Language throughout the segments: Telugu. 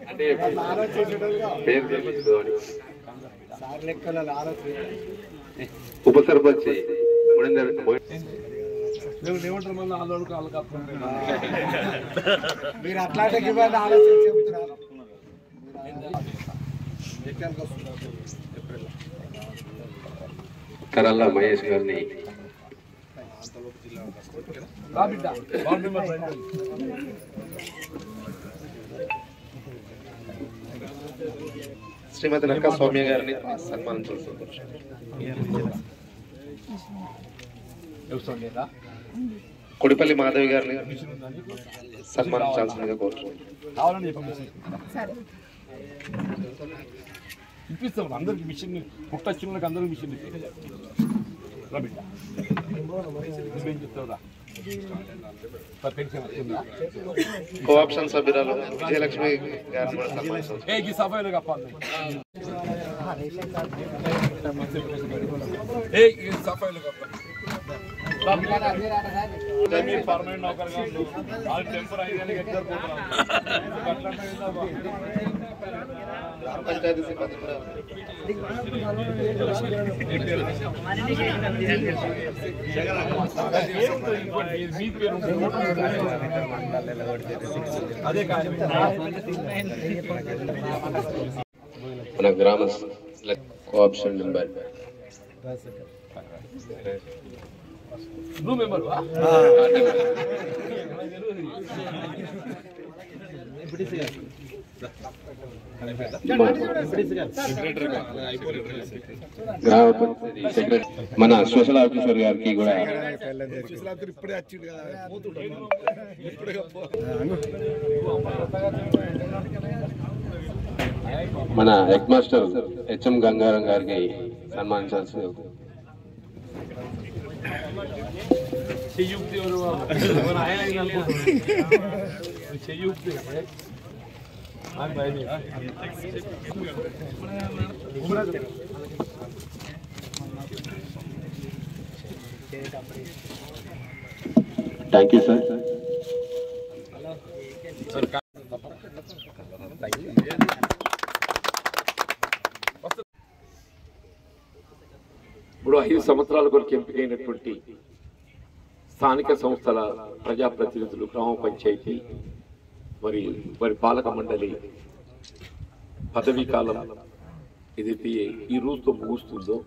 అంటే పేరు తెలుసుకోవాలి. ఉప సర్పంచ్ మీరు అట్లాంటి ఆలోచన చెబుతున్నారు. కరల్లా మహేష్ గారిని శ్రీమతి నక్క సౌమ్య గారిని సన్మానించాల్సింది. కొడిపల్లి మాధవి గారిని సన్మానించాల్సిందిగా కోరుతున్నాను. ఇప్పిస్తాం అందరికి మిషన్ పుట్టచ్చినకి అందరికి మిషన్ చెప్తావురా. కోఆప్షన్ సభ్యురాలు విజయలక్ష్మి గారిని కూడా సన్మానించాల్సింది. సఫాయిలు కప్పాలి. సఫాయిలు కప్పాలి. పర్మనెంట్ నౌకర్ కాదు, టెంపరీ అయినా ఎక్కడ పంచాయతీ సిబ్బంది కూడా మన గ్రామ కోఆప్షన్ మెంబర్ నువ్వు మెంబర్ గ్రామ పంచాయతీ సెక్రటరీ మన స్పెషల్ ఆఫీసర్ గారికి కూడా మన హెడ్ మాస్టర్ హెచ్ఎం గంగారం గారికి సన్మానించాల్సింది. చెయ్యుక్తి చెయ్యుక్తి థ్యాంక్ యూ సార్. ఇప్పుడు 5 సంవత్సరాల కొరకు ఎంపికైనటువంటి స్థానిక సంస్థల ప్రజాప్రతినిధులు, గ్రామ పంచాయతీ మరి పాలక మండలి పదవీ కాలం ఏదైతే ఈ రోజుతో ముగుస్తుందో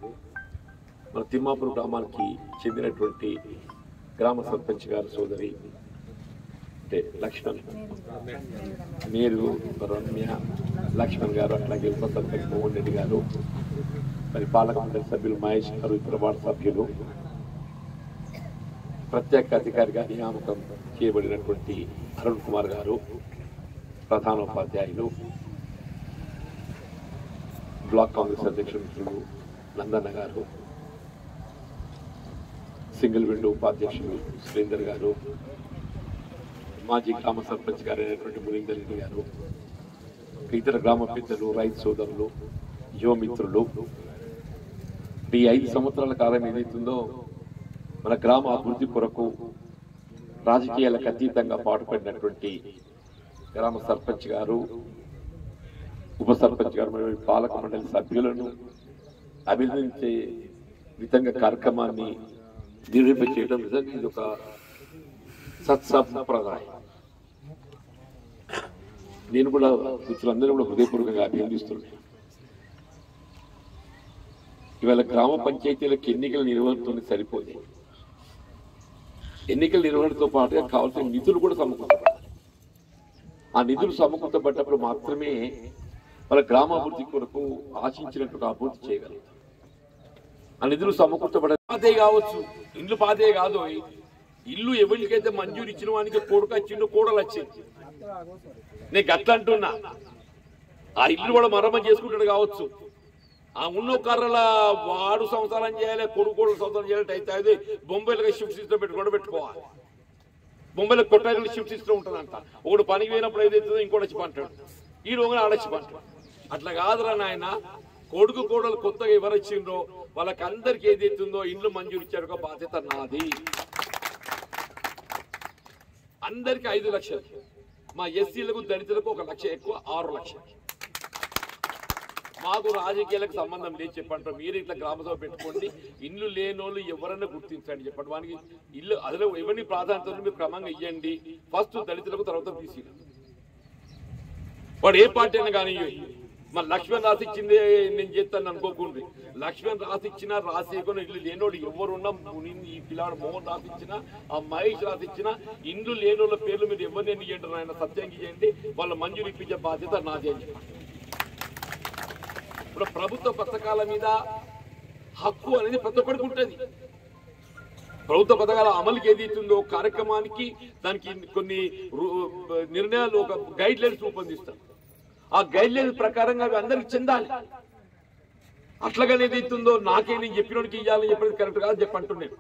మన తిమ్మాపురం గ్రామానికి చెందినటువంటి గ్రామ సర్పంచ్ గారి సోదరి అంటే లక్ష్మణ్, మీరు రమ్య లక్ష్మణ్ గారు, అట్లాగే ఉప సర్పంచ్ మోహన్ రెడ్డి గారు, మరి పాలక మండలి సభ్యులు మహేష్ గారు, ఇతర వార్డు సభ్యులు, ప్రత్యేక అధికారిగా నియామకం చేయబడినటువంటి అరుణ్ కుమార్ గారు, ప్రధానోపాధ్యాయులు, బ్లాక్ కాంగ్రెస్ అధ్యక్షులు నందన్న గారు, సింగిల్ విండో ఉపాధ్యక్షులు సురేందర్ గారు, మాజీ గ్రామ సర్పంచ్ గారు అయినటువంటి మురీందర్ రెడ్డి గారు, ఇతర గ్రామ పెద్దలు, రైతు సోదరులు, యువమిత్రులు, ఈ 5 సంవత్సరాల కాలం ఏదైతుందో మన గ్రామ అభివృద్ధి కొరకు రాజకీయాలకు అతీతంగా పాటుపడినటువంటి గ్రామ సర్పంచ్ గారు, ఉప సర్పంచ్ గారు, మరియు పాలక మండలి సభ్యులను అభినందించే విధంగా కార్యక్రమాన్ని నిర్వహించడం నిజంగా ఇది ఒక సత్సంప్రదాయం. నేను కూడా మిత్రులందరూ కూడా హృదయపూర్వకంగా అభినందిస్తున్నాను. ఇవాళ గ్రామ పంచాయతీలకు ఎన్నికల నిర్వహణతో సరిపోదు, ఎన్నికల నిర్వహణతో పాటుగా కావాల్సిన నిధులు కూడా సమకూర్చబడాలి. ఆ నిధులు సమకూర్చబడ్డప్పుడు మాత్రమే వాళ్ళ గ్రామాభివృద్ధి కొరకు ఆశించినట్టుగా అభివృద్ధి చేయగలుగుతాం. ఆ నిధులు సమకూర్చబడే పాతే కావచ్చు, ఇల్లు పాతే కాదు, ఇల్లు ఎవరికైతే మంజూరు ఇచ్చిన వానికి కొడుకు వచ్చిండు, కోడలు వచ్చింది. నేను గట్లంటున్నా, ఆ ఇల్లు కూడా మరమ్మతు చేసుకుంటాడు కావచ్చు. ఆ ఉన్న కర్రల వాడు సంవత్సరం చేయాలి, కొడుకోడు సంవత్సరం చేయాలి. అయితే బొంబాయిలో షిఫ్ట్ సిస్టమ్ పెట్టుకోవాలి. బొంబాయిలో కొట్టాయిలో షిఫ్ట్ సిస్టమ్ ఉంటుందంట. ఒకడు పనికి పోయినప్పుడు ఏదైతుందో ఇంకోటి వచ్చి పంటాడు, ఈ రోజున ఆడొచ్చి పంటాడు. అట్లా కాదురా నాయన, కొడుకు కోడలు కొత్తగా ఎవరు ఇచ్చిండ్రో వాళ్ళకి అందరికి ఏదైతుందో ఇండ్లు మంజూరు ఇచ్చారు, బాధ్యత నాది. అందరికి 5 లక్షలు, మా ఎస్సీలకు దళితులకు 1 లక్ష ఎక్కువ 6 లక్షలు. మాకు రాజకీయాలకు సంబంధం లేదు చెప్పంటారు. మీరు ఇట్లా గ్రామసభ పెట్టుకోండి, ఇల్లు లేనోళ్ళు ఎవరన్నా గుర్తించండి చెప్పండి. వానికి ఇల్లు అదిలో ఎవరిని ప్రాధాన్యత మీరు క్రమంగా ఇవ్వండి. ఫస్ట్ దళితులకు, తర్వాత బీసీలు. వాడు ఏ పార్టీ అయినా కానీ మన లక్ష్మణ్ రాసిచ్చిందే నేను చేస్తాను అనుకోకుండా, లక్ష్మణ్ రాసిచ్చినా రాసేయకుండా ఇల్లు లేనోడు ఎవరున్నా, ఈ పిల్లాడు మోహన్ రాసిచ్చినా, ఆ మహేష్ రాసిచ్చినా, ఇల్లు లేనోళ్ళ పేర్లు మీరు ఎవరిని ఇవ్వండి, ఆయన సత్యంగా చేయండి, వాళ్ళ మంజూరు ఇప్పించే బాధ్యత నాదే అని చెప్పండి. ఇప్పుడు ప్రభుత్వ పథకాల మీద హక్కు అనేది ప్రతి ఒక్కరికి ఉంటుంది. ప్రభుత్వ పథకాల అమలుకి ఏదైతుందో కార్యక్రమానికి దానికి కొన్ని నిర్ణయాలు, ఒక గైడ్ లైన్స్ రూపొందిస్తారు. ఆ గైడ్ లైన్స్ ప్రకారంగా అవి అందరికి చెందాలి. అట్లాగనే ఏదైతుందో నాకే నేను చెప్పినోడికి ఇవ్వాలని చెప్పేది కరెక్ట్ కాదు చెప్పంటున్నాను.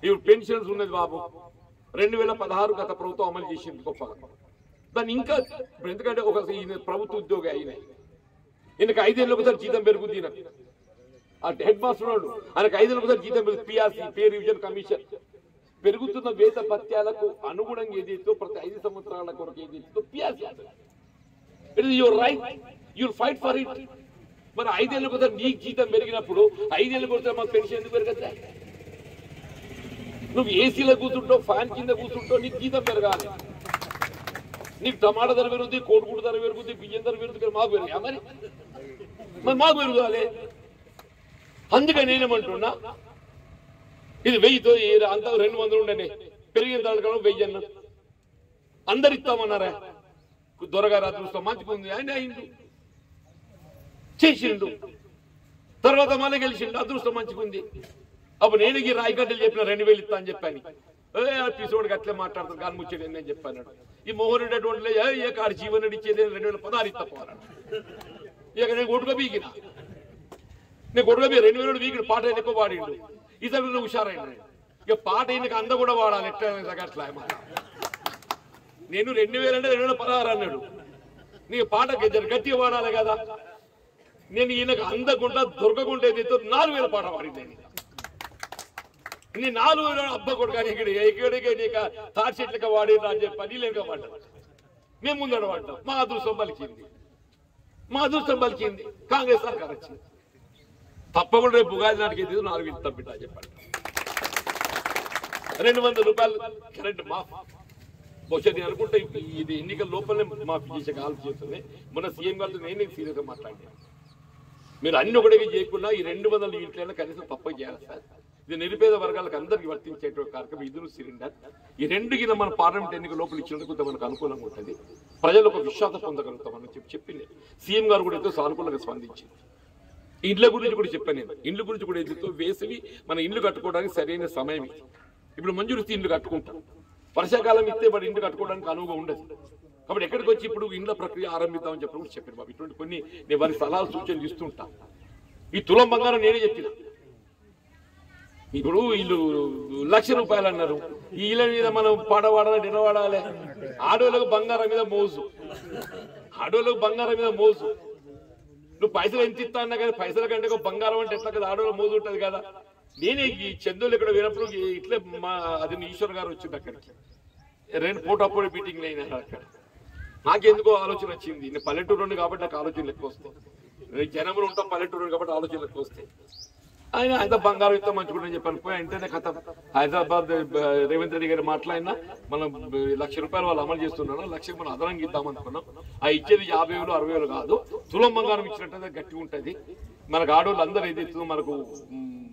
ఇప్పుడు పెన్షన్స్ ఉన్నది బాబు 2016 గత ప్రభుత్వం అమలు చేసింది గొప్పగా. దాన్ని ఇంకా ఎందుకంటే ఒక ప్రభుత్వ ఉద్యోగి అయినాయి, ఈయనకు 5 ఏళ్ళకి ఒకసారి జీతం పెరుగుద్ది. ఆ హెడ్ మాస్టర్ వాడు ఆయనకు 5 ఏళ్ళకి ఒకసారి జీతం పెరుగుతుంది. పిఆర్సీ, పే రివిజన్ కమిషన్ పెరుగుతున్న వేత భత్యాలకు అనుగుణంగా ఏదైతే ప్రతి 5 సంవత్సరాల కొరకు ఏదైతే PRC, it is your right, you'll fight for it. మరి 5 ఏళ్ళకి ఒకసారి నీకు జీతం పెరిగినప్పుడు 5 ఏళ్ళకి ఒకసారి మాకు పెన్షన్ ఎందుకు పెరగద్దా? నువ్వు ఏసీలో కూర్చుంటావు, ఫ్యాన్ కింద కూర్చుంటావు, నీకు జీతం పెరగాలి. నీకు టమాటా ధర పెరుగుతుంది, కోడిగుడ్డు ధర పెరుగుతుంది, బియ్యం ధర పెరుగుతుంది, మాకు పెరగా మరి మాకు పెరగాలి. అందుకని నేనేమంటున్నా, ఇది 1000తో అంత 200 ఉండనే పెరిగిన దానికన్నా 1000 అన్న అందరు ఇస్తామన్నారా? దొరగారు అదృష్టం మంచిగుంది, ఆయన అయిండు చేసిండు, తర్వాత మళ్ళీ గెలిచిండు, అదృష్టం మంచిగుంది. అప్పుడు నేను ఈ రాయగడ్డలు చెప్పిన 2000 ఇస్తా అని చెప్పాను. పిసోడికి అట్లే మాట్లాడతాను కానీ ముచ్చేది నేను చెప్పాను. ఈ మోహన్ రెడ్డి అటువంటి ఏ కాడు జీవన్ రెడ్డి ఇచ్చేది 2016 ఇస్తా పోరాడు. ఇక నేను కొడుక బీకిన, నేను కొడుక బీ 2000 వీకిన పాట ఎక్కువ వాడిండు. ఇతరులు నువ్వు హుషారైన ఇక పాట ఈయనకి అంద కూడా వాడాలి ఎట్లా అట్లా. నేను 2000 అంటే 2016 అన్నాడు. నీకు పాట గట్టిగా వాడాలి కదా. నేను ఈయనకు అందకుండా దొరకకుండా ఏదైతే 4000 పాట వాడింది. నీ 4000 అబ్బ కొడుకు ఇక్కడికి నీకు తాటి చెట్లకి వాడి అని చెప్పి పని లేక పడ్డాడు. మేము ముందడ పడ్డాం. మా అదృష్టం పలికింది, కాంగ్రెస్ సర్కార్ వచ్చింది. తప్పకుండా రేపు ఉగాది నాటికి 4 ఇస్తాం బిడ్డ చెప్పండి. 200 రూపాయలు కరెంట్ మాఫ్. బహుశా నేను అనుకుంటే ఇది ఎన్నికల లోపలనే మాఫీ చేసే ఆలోచిస్తుంది. మొన్న సీఎం గారితో నేను సీరియస్గా మాట్లాడాను. మీరు అన్ని ఒకటికి చేయకుండా ఈ 200 యూనిట్లైనా కనీసం తప్పక చేయాలి సార్. ఇది నిరుపేద వర్గాలకు అందరికీ వర్తించేటువంటి కార్యక్రమం. ఇదురు సిలిండర్ ఈ 2 కింద మన పార్లమెంట్ ఎన్నిక లోపల ఇచ్చినందుకు మనకు అనుకూలంగా ఉంటుంది. ప్రజలు ఒక విశ్వాసం పొందగలుగుతామని చెప్పింది. సీఎం గారు కూడా ఎంతో సానుకూలంగా స్పందించింది. ఇండ్ల గురించి కూడా చెప్పాను నేను. ఇండ్ల గురించి కూడా ఏదైతే వేసవి మన ఇండ్లు కట్టుకోవడానికి సరైన సమయం. ఇప్పుడు మంజూరు ఇండ్లు కట్టుకుంటాం, వర్షాకాలం ఇస్తే వాడు ఇండ్లు కట్టుకోవడానికి అనువుగా ఉండదు. కాబట్టి ఎక్కడికి వచ్చి ఇప్పుడు ఇండ్ల ప్రక్రియ ఆరంభిద్దామని చెప్పారు బాబు. ఇటువంటి కొన్ని నేను వారి సలహాలు సూచనలు ఇస్తుంటా. ఈ తులం బంగారం నేనే చెప్పిన. ఇప్పుడు వీళ్ళు 1 లక్ష రూపాయలు అన్నారు. ఈ ఇళ్ళ మీద మనం పాట వాడాలి, నిలవాడాలి. ఆడోళ్ళకు బంగారం మీద మోజు, నువ్వు పైసలు ఎంత ఇస్తా అన్నా కానీ పైసల కంటే బంగారం అంటే ఎట్లా కదా, ఆడోళ్ళ మోజు ఉంటుంది కదా. నేనే ఈ చందులు ఇక్కడ వినప్పుడు ఇట్లే మా అది ఈశ్వర్ గారు వచ్చింది అక్కడికి. 2 పోటప్పుడు మీటింగ్లు అయినారు అక్కడ. నాకెందుకో ఆలోచన వచ్చింది. నేను పల్లెటూరు కాబట్టి నాకు ఆలోచనలు ఎక్కువ వస్తాయి. జనంలో ఉంటాం పల్లెటూరు కాబట్టి ఆలోచనలు ఎక్కువ వస్తాయి. ఆయన బంగారం ఇస్తాం మంచుకుంటని చెప్పాను. పోయి అంటేనే కథ హైదరాబాద్ రేవంత్ రెడ్డి గారు మాట్లాడినా మనం 1 లక్ష రూపాయలు వాళ్ళు అమలు చేస్తున్నాను, 1 లక్షకి మనం అదనంగా ఇద్దాం అనుకున్నాం. ఆ ఇచ్చేది 50,000 60,000 కాదు, తులం బంగారం ఇచ్చినట్టు గట్టిగా ఉంటుంది. మనకు ఆడవాళ్ళు అందరూ ఏదైతుందో మనకు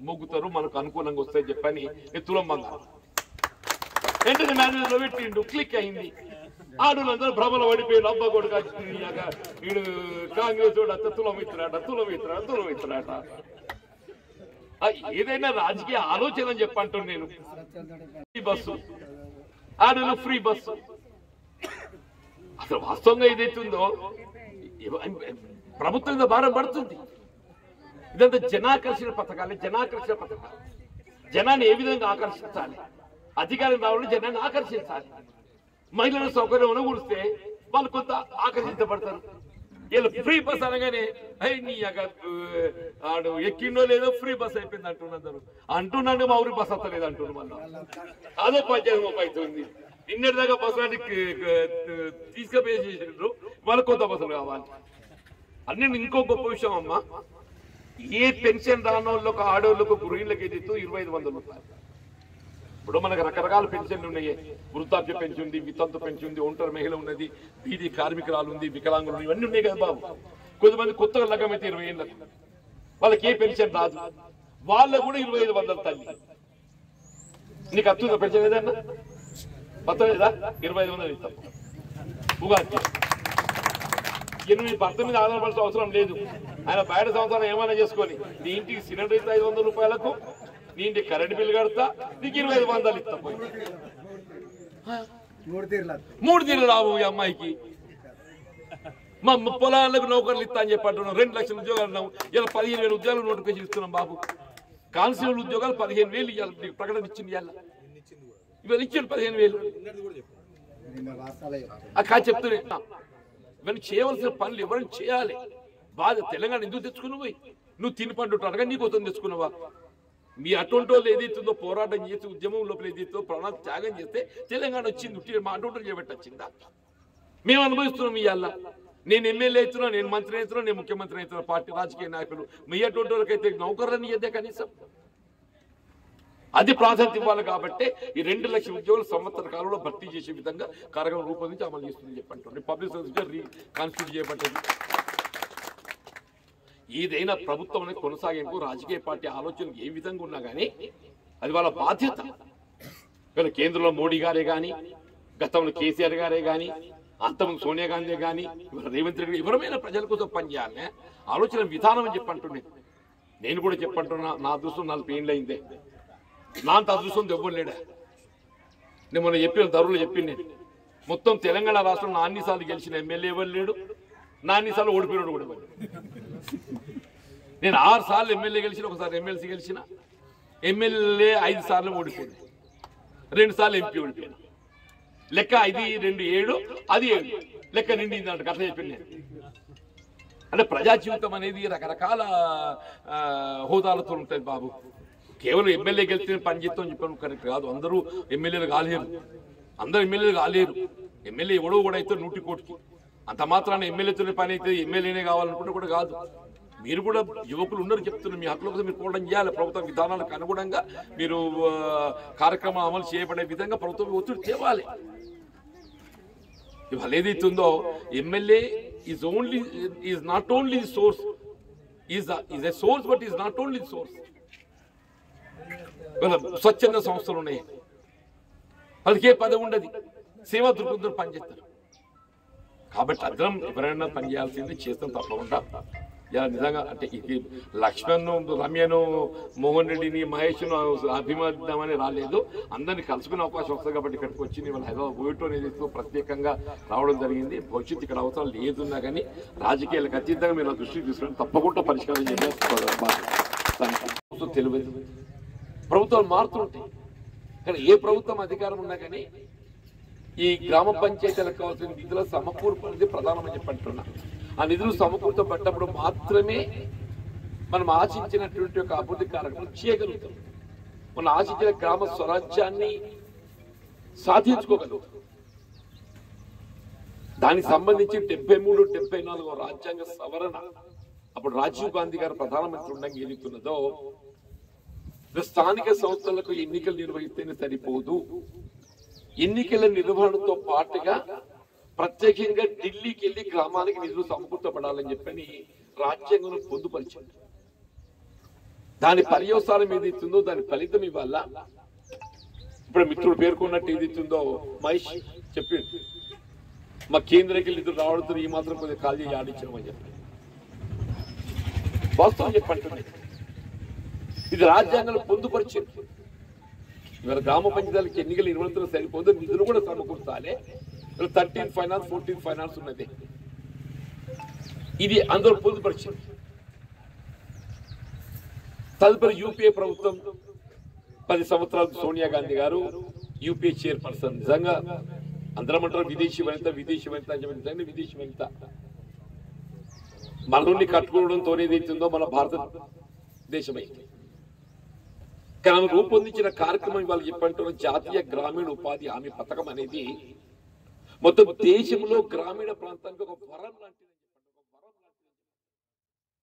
మొగ్గుతారు, మనకు అనుకూలంగా వస్తాయని చెప్పని తులం బంగారం వెంటనే మేనేజ్ లో పెట్టిండు. క్లిక్ అయింది. ఆడవాళ్ళందరూ భ్రమలో పడిపోయారు. అబ్బా కొడుకు వీడు కాంగ్రెస్ వాడు తులం ఇస్తున్నాట. ఏదైనా రాజకీయ ఆలోచన చెప్పంటాను నేను. ఫ్రీ బస్సు, ఆడలు ఫ్రీ బస్సు. అసలు వాస్తవంగా ఏదైతుందో ప్రభుత్వం భారం పడుతుంది. ఇదంతా జనాకర్షణ పథకాలు. జనాన్ని ఏ విధంగా ఆకర్షించాలి? అధికారం రావాలని జనాన్ని ఆకర్షించాలి. మహిళల సౌకర్యం అనుకూలిస్తే వాళ్ళు కొంత ఆకర్షించబడతారు. వీళ్ళు ఫ్రీ బస్ అనగానే ఆడు ఎక్కిండో లేదో ఫ్రీ బస్ అయిపోయింది అంటున్నారు. అంటున్నాడు మా ఊరి బస్ వస్తలేదు అంటున్నారు. మళ్ళీ అదో పంచాయతీ అవుతుంది. నిన్నటిదాకా బస్సు తీసుకుపోయేసేసిండ్రు, వాళ్ళ కొత్త బస్సులు కావాలి. అన్ని ఇంకో గొప్ప విషయం అమ్మా, ఏ పెన్షన్ రానోళ్ళకు ఆడోళ్ళకు గృహిణులకు ఏదైతే 2500 రూపాయలు. ఇప్పుడు మనకు రకరకాల పెన్షన్లు ఉన్నాయి. వృద్ధాప్య పెన్షన్ ఉంది, వితంతు పెన్షన్ ఉంది, ఒంటరి మహిళ ఉన్నది, బీదీ కార్మికురాలు ఉంది, వికలాంగులు ఇవన్నీ ఉన్నాయి కదా బాబు. కొంతమంది కొత్తగా లగ్గమైతే 20 ఏళ్ళకు వాళ్ళకి ఏ పెన్షన్ రాదు, వాళ్ళకు కూడా 2500 తల్లి. నీకు అత్తుందా పెన్షన్ ఏదన్నా మొత్తం లేదా? 2500 ఇస్తాం. ఉగాది నువ్వు నీ భర్త మీద ఆధారపడాల్సిన అవసరం లేదు. ఆయన బయట సంవత్సరం ఏమైనా చేసుకొని నీ ఇంటికి సిలిండర్ ఇస్తా 500 రూపాయలకు, నీ ఇంటికి కరెంట్ బిల్లు కడతా, నీకు 2500 ఇస్తా. పోయి 3 తీర్లు రావు ఈ అమ్మాయికి. మా పొలాలకు నౌకర్లు ఇస్తా అని చెప్పి అంటున్నాం. 2 లక్షల ఉద్యోగాలు ఉన్నాం. ఇలా 15,000 ఉద్యోగాలు నోటిఫికేషన్ ఇస్తున్నాం బాబు. కానిస్టేబుల్ ఉద్యోగాలు 15,000 ఇవ్వాలి. నీకు ప్రకటన ఇచ్చింది ఇవాళ ఇచ్చాను 15,000. అక్క చెప్తూనే ఇవన్నీ చేయవలసిన పనులు ఎవరైనా చేయాలి. బాధ తెలంగాణ ఎందుకు తెచ్చుకున్నావు? నువ్వు తిని పండుంటావు అనగా నీకు వస్తుంది తెచ్చుకున్నావా? మీ అటువంటి వాళ్ళు ఏదైతుందో పోరాటం చేసి ఉద్యమం లోపల ఏదైతుందో ప్రాణాలు త్యాగం చేస్తే తెలంగాణ వచ్చింది. మా అటువంటి చేపట్టొచ్చిందా? మేము అనుభవిస్తున్నాం ఇవాళ. నేను ఎమ్మెల్యే అవుతున్నా, నేను మంత్రి అవుతున్నా, నేను ముఖ్యమంత్రి అవుతున్నా, పార్టీ రాజకీయ నాయకులు. మీ అటువంటి వాళ్ళకైతే నౌకర్లని ఇద్దే కనీసం అది ప్రాధాన్యత ఇవ్వాలి. కాబట్టి ఈ 2 లక్షల ఉద్యోగులు సంవత్సర కాలంలో భర్తీ చేసే విధంగా కార్యక్రమం రూపొందించి అమలు చేస్తుందని చెప్పండి. పబ్లిక్ సర్వీస్ కాన్స్టిట్యూట్ చేయబడ్డది. ఏదైనా ప్రభుత్వం అనేది కొనసాగింపు రాజకీయ పార్టీ ఆలోచన ఏ విధంగా ఉన్నా కానీ అది వాళ్ళ బాధ్యత. ఇక్కడ కేంద్రంలో మోడీ గారే కానీ, గతంలో కేసీఆర్ గారే కానీ, అంతకుముందు సోనియా గాంధీ కానీ, రేవంత్ రెడ్డి ఎవరైనా ప్రజల కోసం పనిచేయాలనే ఆలోచన విధానం అని చెప్పంటున్నాను. నేను కూడా చెప్పంటున్నా. నా అదృష్టం 40 ఏళ్ళు అయిందే. నా అంత అదృష్టం ఎవ్వలేడా? నేను మొన్న చెప్పిన ధరలు చెప్పింది. నేను మొత్తం తెలంగాణ రాష్ట్రంలో అన్నిసార్లు గెలిచిన ఎమ్మెల్యే ఎవరు లేడు, నా అన్నిసార్లు ఓడిపోయినాడు కూడా. నేను 6 సార్లు ఎమ్మెల్యే గెలిచిన, ఒకసారి ఎమ్మెల్సీ గెలిచిన. ఎమ్మెల్యే 5 సార్లు ఓడిపోయింది, 2 సార్లు ఎంపీ ఓడిపోయాను. లెక్క 5, 2, 7, అది 7 లెక్క నిండింది అంటే అట్లా చెప్పింది నేను. అంటే ప్రజా జీవితం అనేది రకరకాల హోదాలతో ఉంటుంది బాబు. కేవలం ఎమ్మెల్యే గెలిచిన పని చేస్తామని చెప్పాను కరెక్ట్ కాదు. అందరూ ఎమ్మెల్యేలు కాలేరు, అందరూ ఎమ్మెల్యేలు కాలేరు. ఎమ్మెల్యే ఎవడో కూడా అయితే 100 కోటికి. అంత మాత్రాన ఎమ్మెల్యేతోనే పని అయితే ఎమ్మెల్యేనే కావాలనుకుంటే కూడా కాదు. మీరు కూడా యువకులు ఉన్నారు చెప్తున్నారు, మీ హక్కుల కోసం మీరు పోవడం చేయాలి. ప్రభుత్వ విధానాలకు అనుగుణంగా మీరు కార్యక్రమాలు అమలు చేయబడే విధంగా ప్రభుత్వం ఒత్తిడి తేవాలి. ఇవాళ ఏదైతుందో MLA is not only source, is a source, but is not only source. స్వచ్ఛంద సంస్థలు ఉన్నాయి, వాళ్ళకే పదవి ఉండదు, సేవా దృక్పథంతో పనిచేస్తారు. కాబట్టి అందరం ఎవరైనా పనిచేయాల్సింది చేస్తాం తప్పకుండా. ఇలా నిజంగా అంటే ఇది లక్ష్మణ్, రమ్యను, మోహన్ రెడ్డిని, మహేష్ను అభిమానిద్దామని రాలేదు. అందరినీ కలుసుకునే అవకాశం వస్తుంది కాబట్టి ఇక్కడికి వచ్చి వాళ్ళు హైదరాబాద్ పోయటం అనేది ప్రత్యేకంగా రావడం జరిగింది. భవిష్యత్తు ఇక్కడ అవసరం లేదున్నా కానీ రాజకీయాలకు అతీతంగా మీరు దృష్టికి తీసుకుని తప్పకుండా పరిష్కారం చేయాలి. తెలియదు ప్రభుత్వాలు మారుతుంటాయి, కానీ ఏ ప్రభుత్వం అధికారం ఉన్నా కానీ ఈ గ్రామ పంచాయతీలకు కావాల్సిన నిధుల సమకూర్పు అనేది ప్రధానమని చెప్పంటున్నా. ఆ నిధులు సమకూర్చబడ్డప్పుడు మాత్రమే మనం ఆశించినటువంటి ఒక అభివృద్ధి కార్యక్రమం చేయగలుగుతాం. మనం ఆశించిన గ్రామ స్వరాజ్యాన్ని సాధించుకోగలుగుతాం. దానికి సంబంధించి 73, 74 రాజ్యాంగ సవరణ అప్పుడు రాజీవ్ గాంధీ గారు ప్రధానమంత్రి ఉండగా ఏదైతున్నదో, స్థానిక సంస్థలకు ఎన్నికలు నిర్వహిస్తేనే సరిపోదు, ఎన్నికల నిర్వహణతో పాటుగా ప్రత్యేకంగా ఢిల్లీకి వెళ్లి గ్రామానికి నిధులు సమకూర్చబడాలని చెప్పని రాజ్యాంగంలో పొందుపరిచింది. దాని పర్యవసానం ఏదైతుందో దాని ఫలితం ఇవ్వాల. ఇప్పుడు మిత్రుడు పేర్కొన్నట్టు ఏదైతుందో మహేష్ చెప్పిండు, మా కేంద్రకి నిధులు రావడంతో ఈ మాత్రం కొద్దిగా కాల్ చేసి ఆడించామని చెప్పి వాస్తవం చెప్పండి. ఇది రాజ్యాంగంలో పొందుపరిచింది. ఇవాళ గ్రామ పంచాయతీలకు ఎన్నికలు నిర్వహించడం సరిపోదు, నిధులు కూడా సమకూర్చాలి. 13th ఫైనాన్స్, 14th ఫైనాన్స్ ఉన్నది, ఇది అందరూ పొందుపరిచింది. తదుపరి యూపీఏ ప్రభుత్వం 10 సంవత్సరాలు సోనియా గాంధీ గారు యూపీఏ చైర్పర్సన్. నిజంగా అందరం అంటారు విదేశీ వనిత అని చెప్పి, విదేశీ వనిత మనల్ని కట్టుకోవడంతో ఏదైతుందో మన భారతదేశమైంది. కానీ ఆమె రూపొందించిన కార్యక్రమం ఇవాళ చెప్పంటున్న జాతీయ గ్రామీణ ఉపాధి హామీ పథకం అనేది మొత్తం దేశంలో గ్రామీణ ప్రాంతానికి ఒక